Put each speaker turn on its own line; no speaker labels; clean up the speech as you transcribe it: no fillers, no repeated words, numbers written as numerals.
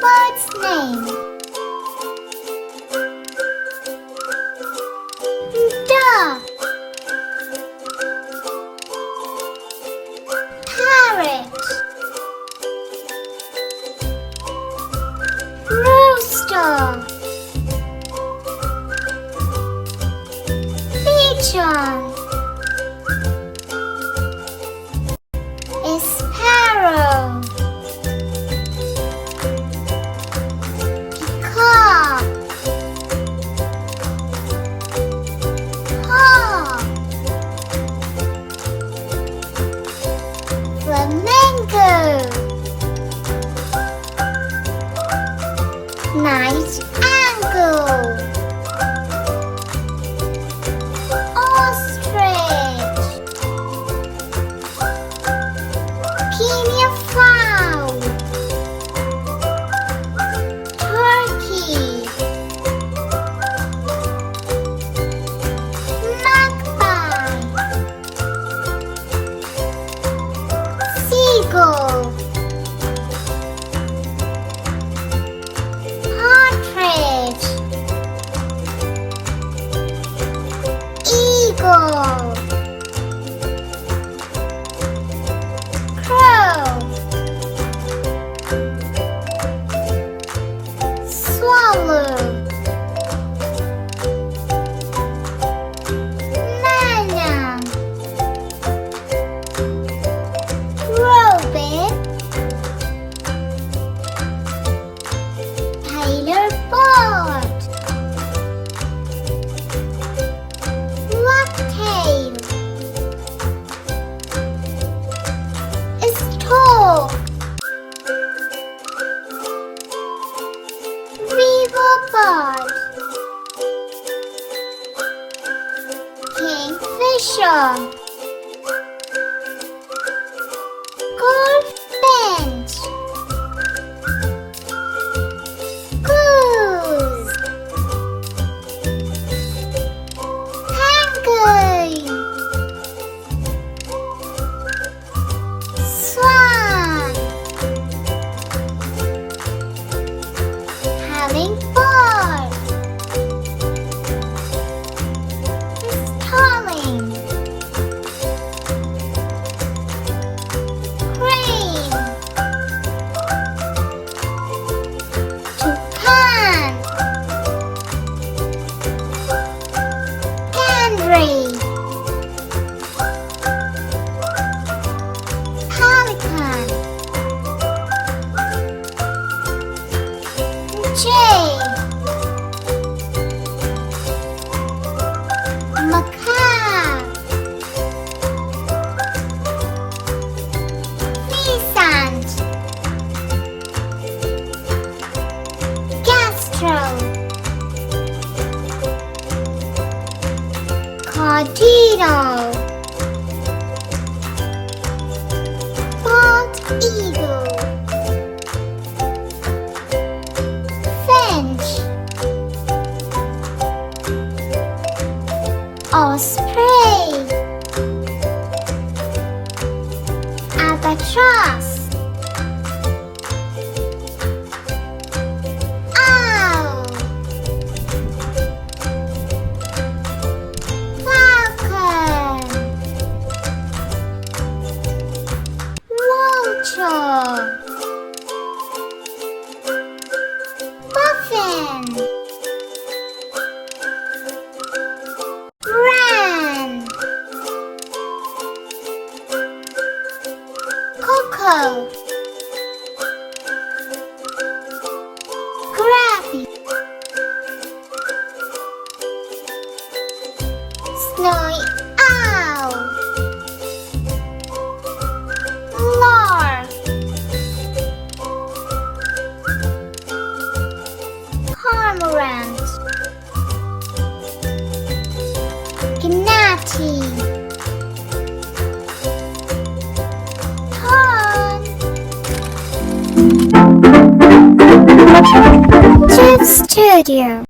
bird's name? Duck. Parrot. Rooster. Pigeon. Sparrow. Peacock. Hawk. Flamingo. Night owl. Ostrich. Guinea fowl. Turkey. Magpie. Seagull. Partridge. Eagle. Crow. Swallow. Nana. Robin. Tailor bird. Blacktail. Stork. Weaver bird. Kingfisher. Goldfinch. Goose. Penguin. Swan. Hummingbird. Starling. Crane. Toucan. Canary. Pelican. Jay. Macaque. Pheasant. Kestrel. Cardinal. Bald eagle. Finch. Osprey. Albatross. Owl. Falcon. Vulture. Puffin. Wren. Cuckoo. Crabby. Snowy owl. Lark. Cormorant. Gnatty. Tern. Studio.